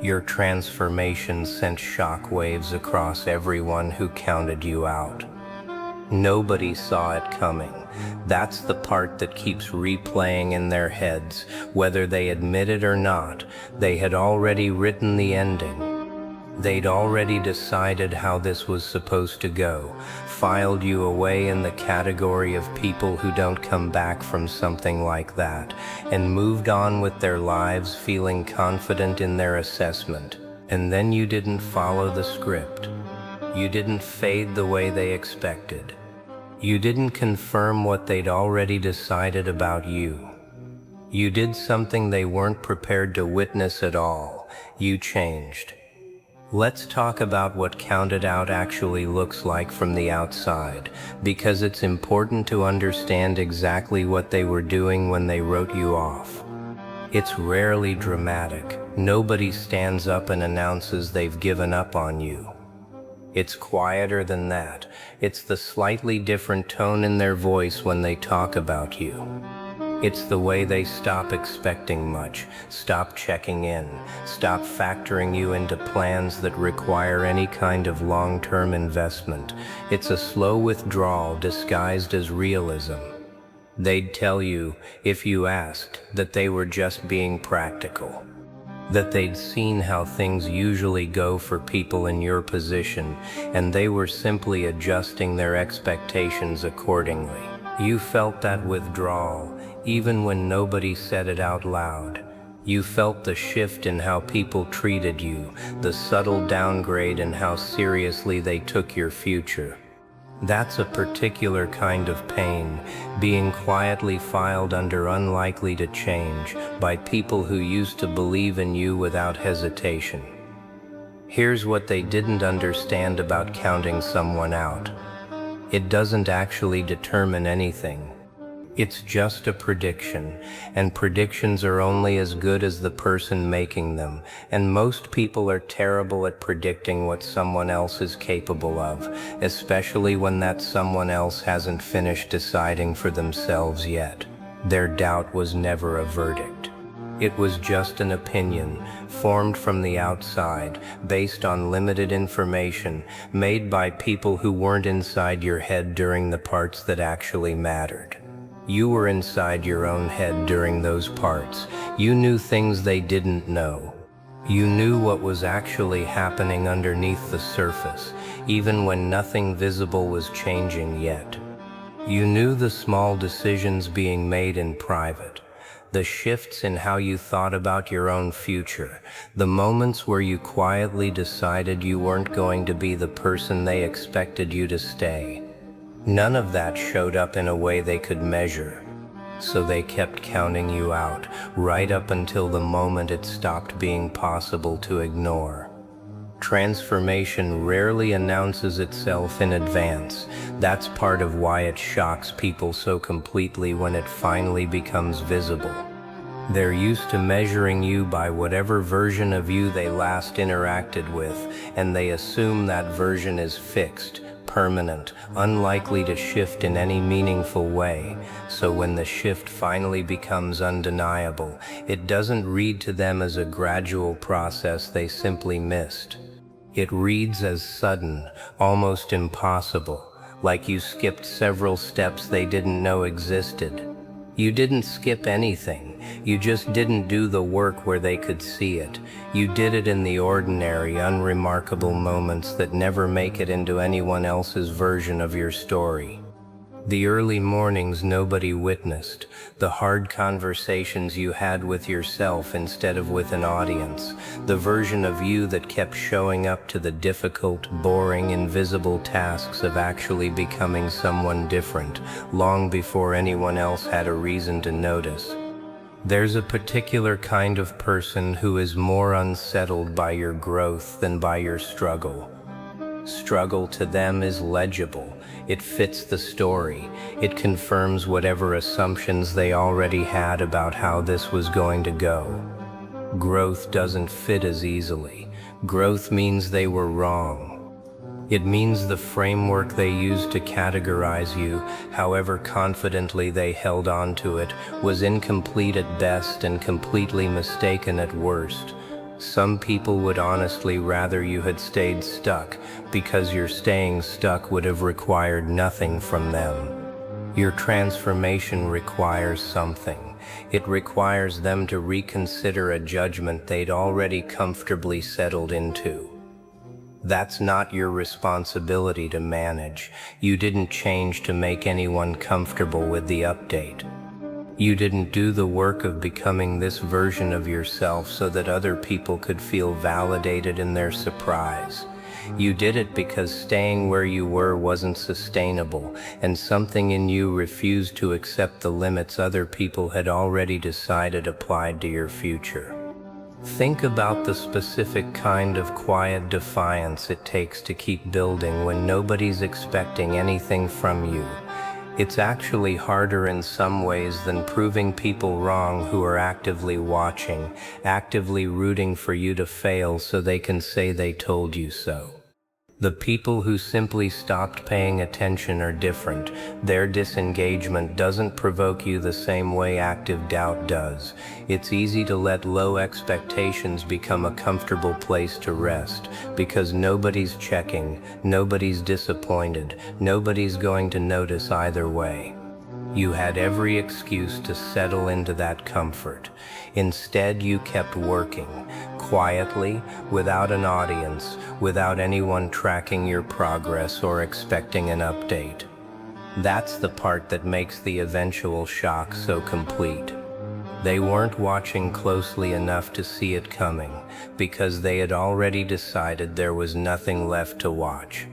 Your transformation sent shockwaves across everyone who counted you out. Nobody saw it coming. That's the part that keeps replaying in their heads. Whether they admit it or not, they had already written the ending. They'd already decided how this was supposed to go, filed you away in the category of people who don't come back from something like that, and moved on with their lives feeling confident in their assessment. And then you didn't follow the script. You didn't fade the way they expected. You didn't confirm what they'd already decided about you. You did something they weren't prepared to witness at all. You changed. Let's talk about what counted out actually looks like from the outside, because it's important to understand exactly what they were doing when they wrote you off. It's rarely dramatic. Nobody stands up and announces they've given up on you. It's quieter than that. It's the slightly different tone in their voice when they talk about you. It's the way they stop expecting much, stop checking in, stop factoring you into plans that require any kind of long-term investment. It's a slow withdrawal disguised as realism. They'd tell you, if you asked, that they were just being practical, that they'd seen how things usually go for people in your position, and they were simply adjusting their expectations accordingly. You felt that withdrawal, even when nobody said it out loud. You felt the shift in how people treated you, the subtle downgrade in how seriously they took your future. That's a particular kind of pain, being quietly filed under unlikely to change by people who used to believe in you without hesitation. Here's what they didn't understand about counting someone out. It doesn't actually determine anything. It's just a prediction, and predictions are only as good as the person making them, and most people are terrible at predicting what someone else is capable of, especially when that someone else hasn't finished deciding for themselves yet. Their doubt was never a verdict. It was just an opinion, formed from the outside, based on limited information, made by people who weren't inside your head during the parts that actually mattered. You were inside your own head during those parts. You knew things they didn't know. You knew what was actually happening underneath the surface, even when nothing visible was changing yet. You knew the small decisions being made in private, the shifts in how you thought about your own future, the moments where you quietly decided you weren't going to be the person they expected you to stay. None of that showed up in a way they could measure, so they kept counting you out, right up until the moment it stopped being possible to ignore. Transformation rarely announces itself in advance. That's part of why it shocks people so completely when it finally becomes visible. They're used to measuring you by whatever version of you they last interacted with, and they assume that version is fixed, permanent, unlikely to shift in any meaningful way. So when the shift finally becomes undeniable, it doesn't read to them as a gradual process they simply missed. It reads as sudden, almost impossible, like you skipped several steps they didn't know existed. You didn't skip anything, you just didn't do the work where they could see it. You did it in the ordinary, unremarkable moments that never make it into anyone else's version of your story. The early mornings nobody witnessed, the hard conversations you had with yourself instead of with an audience, the version of you that kept showing up to the difficult, boring, invisible tasks of actually becoming someone different, long before anyone else had a reason to notice. There's a particular kind of person who is more unsettled by your growth than by your struggle. Struggle to them is legible. It fits the story. It confirms whatever assumptions they already had about how this was going to go. Growth doesn't fit as easily. Growth means they were wrong. It means the framework they used to categorize you, however confidently they held on to it, was incomplete at best and completely mistaken at worst. Some people would honestly rather you had stayed stuck, because your staying stuck would have required nothing from them. Your transformation requires something. It requires them to reconsider a judgment they'd already comfortably settled into. That's not your responsibility to manage. You didn't change to make anyone comfortable with the update. You didn't do the work of becoming this version of yourself so that other people could feel validated in their surprise. You did it because staying where you were wasn't sustainable, and something in you refused to accept the limits other people had already decided applied to your future. Think about the specific kind of quiet defiance it takes to keep building when nobody's expecting anything from you. It's actually harder in some ways than proving people wrong who are actively watching, actively rooting for you to fail so they can say they told you so. The people who simply stopped paying attention are different. Their disengagement doesn't provoke you the same way active doubt does. It's easy to let low expectations become a comfortable place to rest, because nobody's checking, nobody's disappointed, nobody's going to notice either way. You had every excuse to settle into that comfort. Instead, you kept working, quietly, without an audience, without anyone tracking your progress or expecting an update. That's the part that makes the eventual shock so complete. They weren't watching closely enough to see it coming, because they had already decided there was nothing left to watch.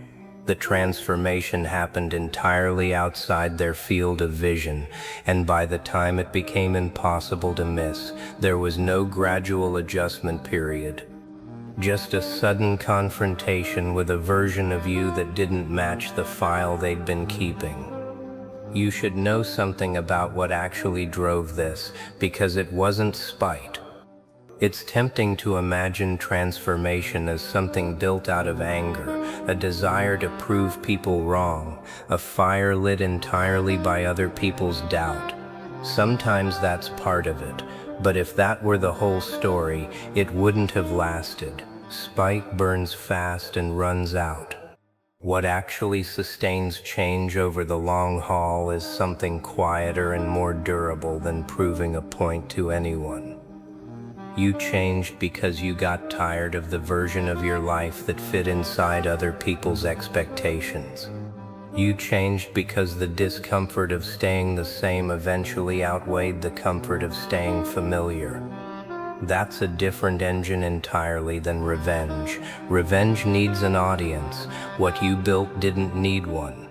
The transformation happened entirely outside their field of vision, and by the time it became impossible to miss, there was no gradual adjustment period. Just a sudden confrontation with a version of you that didn't match the file they'd been keeping. You should know something about what actually drove this, because it wasn't spite. It's tempting to imagine transformation as something built out of anger, a desire to prove people wrong, a fire lit entirely by other people's doubt. Sometimes that's part of it, but if that were the whole story, it wouldn't have lasted. Spite burns fast and runs out. What actually sustains change over the long haul is something quieter and more durable than proving a point to anyone. You changed because you got tired of the version of your life that fit inside other people's expectations. You changed because the discomfort of staying the same eventually outweighed the comfort of staying familiar. That's a different engine entirely than revenge. Revenge needs an audience. What you built didn't need one.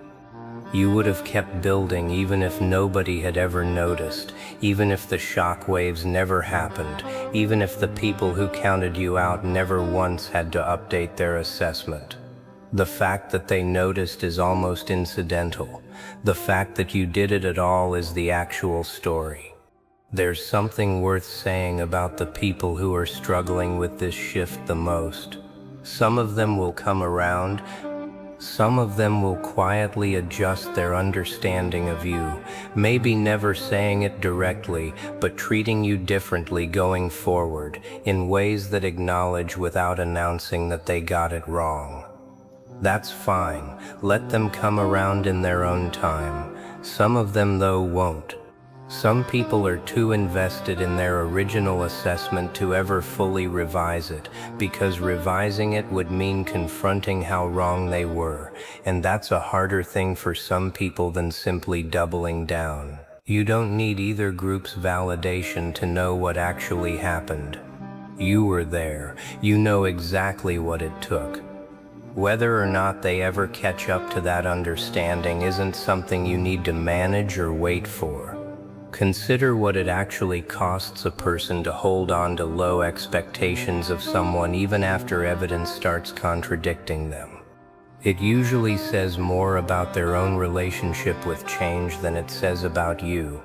You would have kept building even if nobody had ever noticed, even if the shockwaves never happened, even if the people who counted you out never once had to update their assessment. The fact that they noticed is almost incidental. The fact that you did it at all is the actual story. There's something worth saying about the people who are struggling with this shift the most. Some of them will come around. Some of them will quietly adjust their understanding of you, maybe never saying it directly, but treating you differently going forward, in ways that acknowledge without announcing that they got it wrong. That's fine. Let them come around in their own time. Some of them, though, won't. Some people are too invested in their original assessment to ever fully revise it, because revising it would mean confronting how wrong they were, and that's a harder thing for some people than simply doubling down. You don't need either group's validation to know what actually happened. You were there. You know exactly what it took. Whether or not they ever catch up to that understanding isn't something you need to manage or wait for. Consider what it actually costs a person to hold on to low expectations of someone even after evidence starts contradicting them. It usually says more about their own relationship with change than it says about you.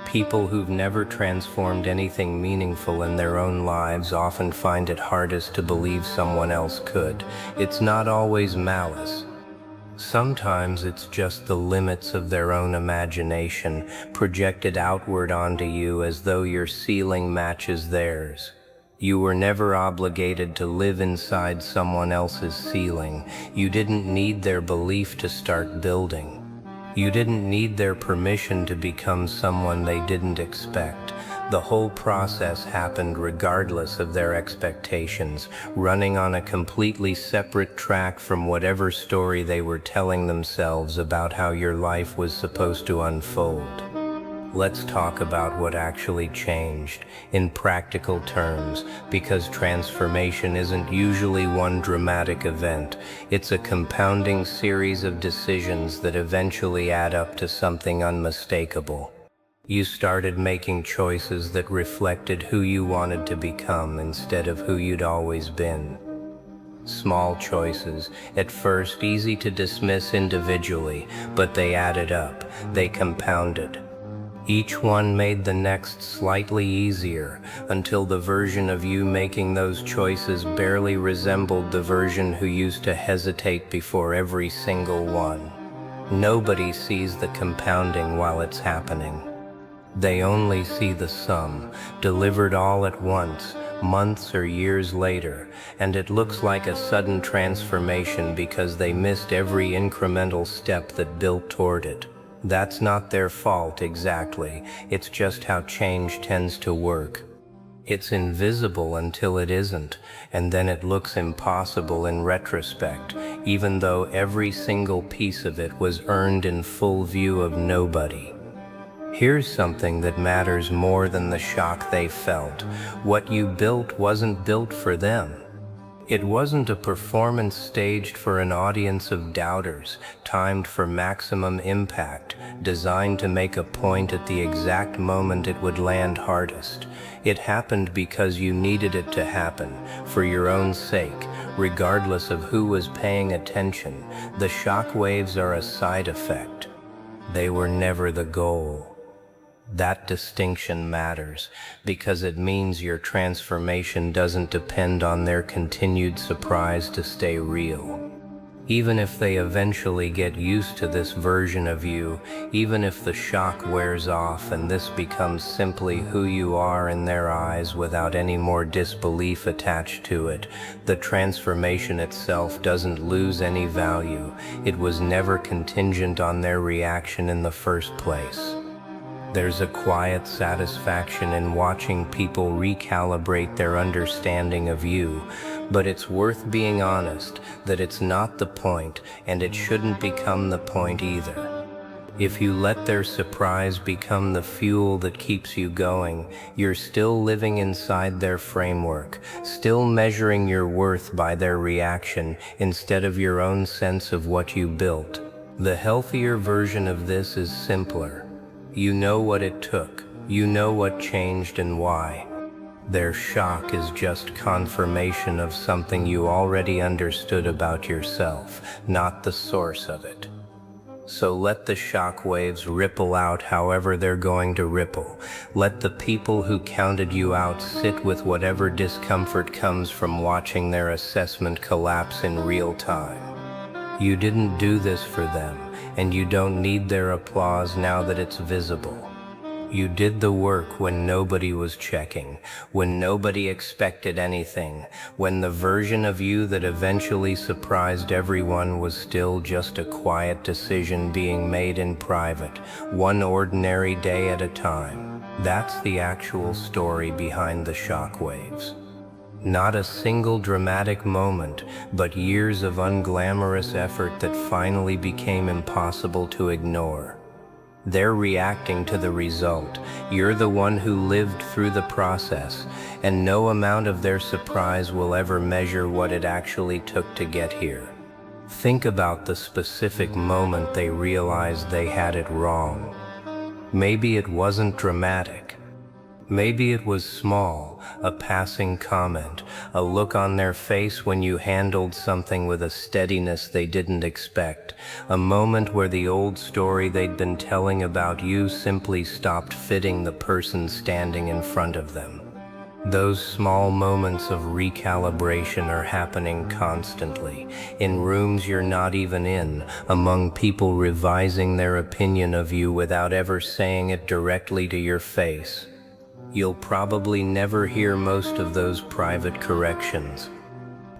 People who've never transformed anything meaningful in their own lives often find it hardest to believe someone else could. It's not always malice. Sometimes it's just the limits of their own imagination projected outward onto you as though your ceiling matches theirs. You were never obligated to live inside someone else's ceiling. You didn't need their belief to start building. You didn't need their permission to become someone they didn't expect. The whole process happened regardless of their expectations, running on a completely separate track from whatever story they were telling themselves about how your life was supposed to unfold. Let's talk about what actually changed, in practical terms, because transformation isn't usually one dramatic event. It's a compounding series of decisions that eventually add up to something unmistakable. You started making choices that reflected who you wanted to become instead of who you'd always been. Small choices, at first easy to dismiss individually, but they added up, they compounded. Each one made the next slightly easier, until the version of you making those choices barely resembled the version who used to hesitate before every single one. Nobody sees the compounding while it's happening. They only see the sum, delivered all at once, months or years later, and it looks like a sudden transformation because they missed every incremental step that built toward it. That's not their fault exactly, it's just how change tends to work. It's invisible until it isn't, and then it looks impossible in retrospect, even though every single piece of it was earned in full view of nobody. Here's something that matters more than the shock they felt. What you built wasn't built for them. It wasn't a performance staged for an audience of doubters, timed for maximum impact, designed to make a point at the exact moment it would land hardest. It happened because you needed it to happen, for your own sake, regardless of who was paying attention. The shockwaves are a side effect. They were never the goal. That distinction matters because it means your transformation doesn't depend on their continued surprise to stay real. Even if they eventually get used to this version of you, even if the shock wears off and this becomes simply who you are in their eyes without any more disbelief attached to it, the transformation itself doesn't lose any value. It was never contingent on their reaction in the first place. There's a quiet satisfaction in watching people recalibrate their understanding of you, but it's worth being honest that it's not the point, and it shouldn't become the point either. If you let their surprise become the fuel that keeps you going, you're still living inside their framework, still measuring your worth by their reaction instead of your own sense of what you built. The healthier version of this is simpler. You know what it took. You know what changed and why. Their shock is just confirmation of something you already understood about yourself, not the source of it. So let the shock waves ripple out however they're going to ripple. Let the people who counted you out sit with whatever discomfort comes from watching their assessment collapse in real time. You didn't do this for them, and you don't need their applause now that it's visible. You did the work when nobody was checking, when nobody expected anything, when the version of you that eventually surprised everyone was still just a quiet decision being made in private, one ordinary day at a time. That's the actual story behind the shockwaves. Not a single dramatic moment, but years of unglamorous effort that finally became impossible to ignore. They're reacting to the result. You're the one who lived through the process, and no amount of their surprise will ever measure what it actually took to get here. Think about the specific moment they realized they had it wrong. Maybe it wasn't dramatic. Maybe it was small, a passing comment, a look on their face when you handled something with a steadiness they didn't expect, a moment where the old story they'd been telling about you simply stopped fitting the person standing in front of them. Those small moments of recalibration are happening constantly, in rooms you're not even in, among people revising their opinion of you without ever saying it directly to your face. You'll probably never hear most of those private corrections.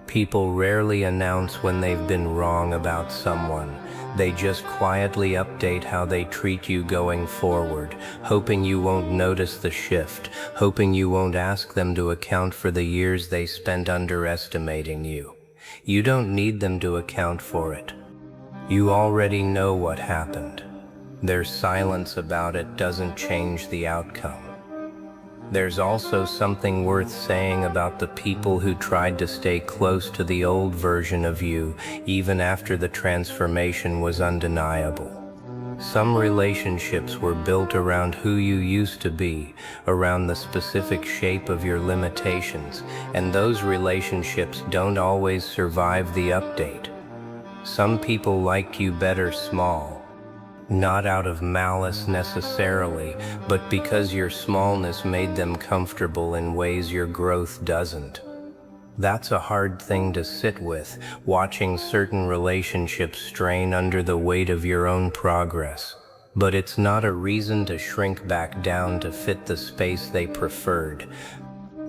People rarely announce when they've been wrong about someone. They just quietly update how they treat you going forward, hoping you won't notice the shift, hoping you won't ask them to account for the years they spent underestimating you. You don't need them to account for it. You already know what happened. Their silence about it doesn't change the outcome. There's also something worth saying about the people who tried to stay close to the old version of you, even after the transformation was undeniable. Some relationships were built around who you used to be, around the specific shape of your limitations, and those relationships don't always survive the update. Some people liked you better small. Not out of malice necessarily, but because your smallness made them comfortable in ways your growth doesn't. That's a hard thing to sit with, watching certain relationships strain under the weight of your own progress. But it's not a reason to shrink back down to fit the space they preferred.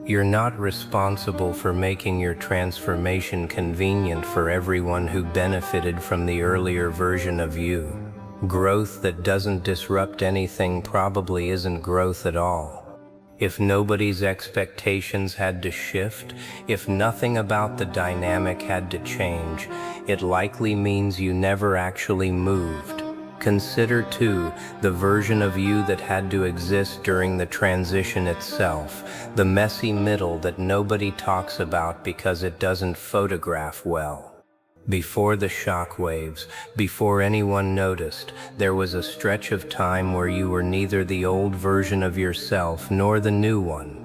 You're not responsible for making your transformation convenient for everyone who benefited from the earlier version of you. Growth that doesn't disrupt anything probably isn't growth at all. If nobody's expectations had to shift, if nothing about the dynamic had to change, it likely means you never actually moved. Consider, too, the version of you that had to exist during the transition itself, the messy middle that nobody talks about because it doesn't photograph well. Before the shockwaves, before anyone noticed, there was a stretch of time where you were neither the old version of yourself nor the new one.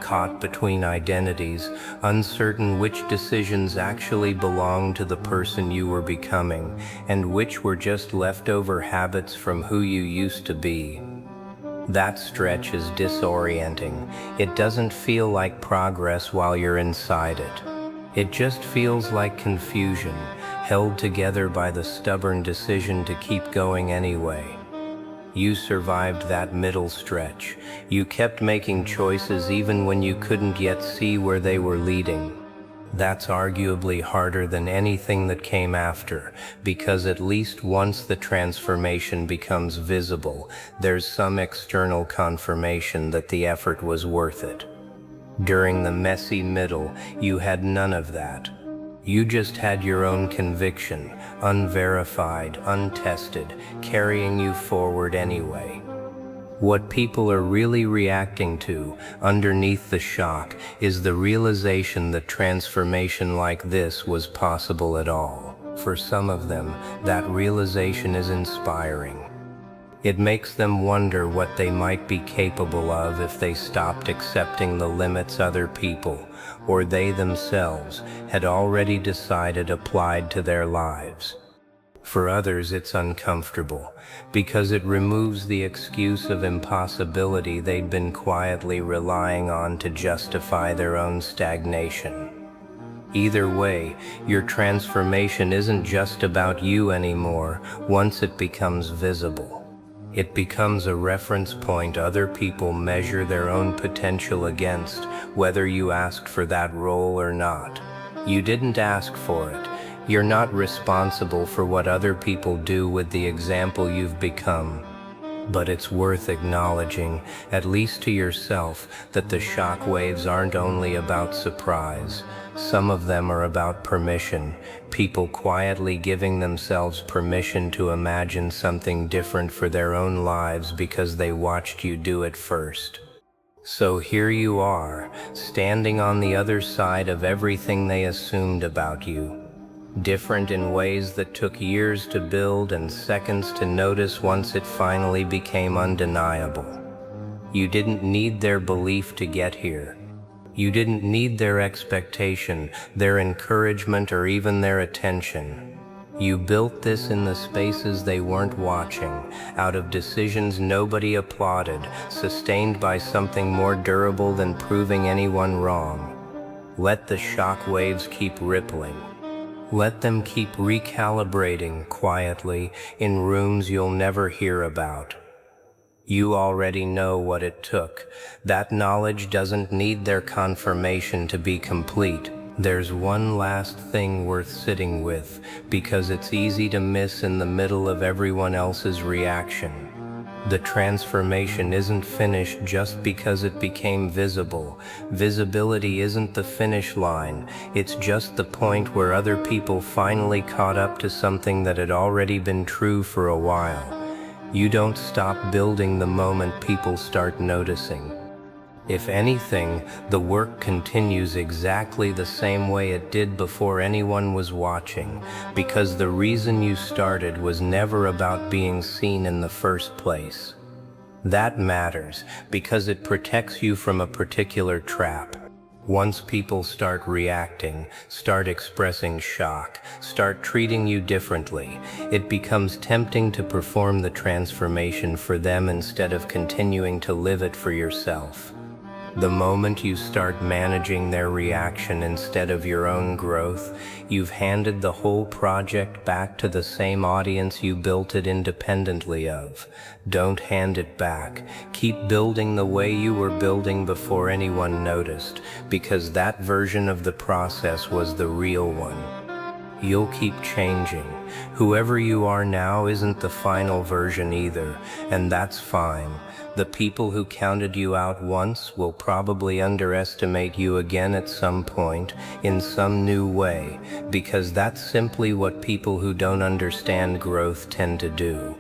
Caught between identities, uncertain which decisions actually belonged to the person you were becoming, and which were just leftover habits from who you used to be. That stretch is disorienting. It doesn't feel like progress while you're inside it. It just feels like confusion, held together by the stubborn decision to keep going anyway. You survived that middle stretch. You kept making choices even when you couldn't yet see where they were leading. That's arguably harder than anything that came after, because at least once the transformation becomes visible, there's some external confirmation that the effort was worth it. During the messy middle, you had none of that. You just had your own conviction, unverified, untested, carrying you forward anyway. What people are really reacting to, underneath the shock, is the realization that transformation like this was possible at all. For some of them, that realization is inspiring. It makes them wonder what they might be capable of if they stopped accepting the limits other people, or they themselves, had already decided applied to their lives. For others, it's uncomfortable, because it removes the excuse of impossibility they'd been quietly relying on to justify their own stagnation. Either way, your transformation isn't just about you anymore once it becomes visible. It becomes a reference point other people measure their own potential against, whether you asked for that role or not. You didn't ask for it. You're not responsible for what other people do with the example you've become. But it's worth acknowledging, at least to yourself, that the shockwaves aren't only about surprise. Some of them are about permission, people quietly giving themselves permission to imagine something different for their own lives because they watched you do it first. So here you are, standing on the other side of everything they assumed about you. Different in ways that took years to build and seconds to notice once it finally became undeniable. You didn't need their belief to get here. You didn't need their expectation, their encouragement, or even their attention. You built this in the spaces they weren't watching, out of decisions nobody applauded, sustained by something more durable than proving anyone wrong. Let the shock waves keep rippling. Let them keep recalibrating quietly in rooms you'll never hear about. You already know what it took. That knowledge doesn't need their confirmation to be complete. There's one last thing worth sitting with, because it's easy to miss in the middle of everyone else's reaction. The transformation isn't finished just because it became visible. Visibility isn't the finish line. It's just the point where other people finally caught up to something that had already been true for a while. You don't stop building the moment people start noticing. If anything, the work continues exactly the same way it did before anyone was watching, because the reason you started was never about being seen in the first place. That matters, because it protects you from a particular trap. Once people start reacting, start expressing shock, start treating you differently, it becomes tempting to perform the transformation for them instead of continuing to live it for yourself. The moment you start managing their reaction instead of your own growth, you've handed the whole project back to the same audience you built it independently of. Don't hand it back. Keep building the way you were building before anyone noticed, because that version of the process was the real one. You'll keep changing. Whoever you are now isn't the final version either, and that's fine. The people who counted you out once will probably underestimate you again at some point, in some new way, because that's simply what people who don't understand growth tend to do.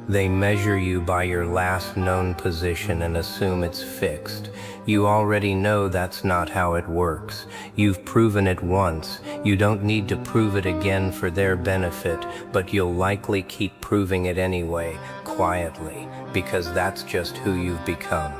They measure you by your last known position and assume it's fixed. You already know that's not how it works. You've proven it once. You don't need to prove it again for their benefit, but you'll likely keep proving it anyway, quietly, because that's just who you've become.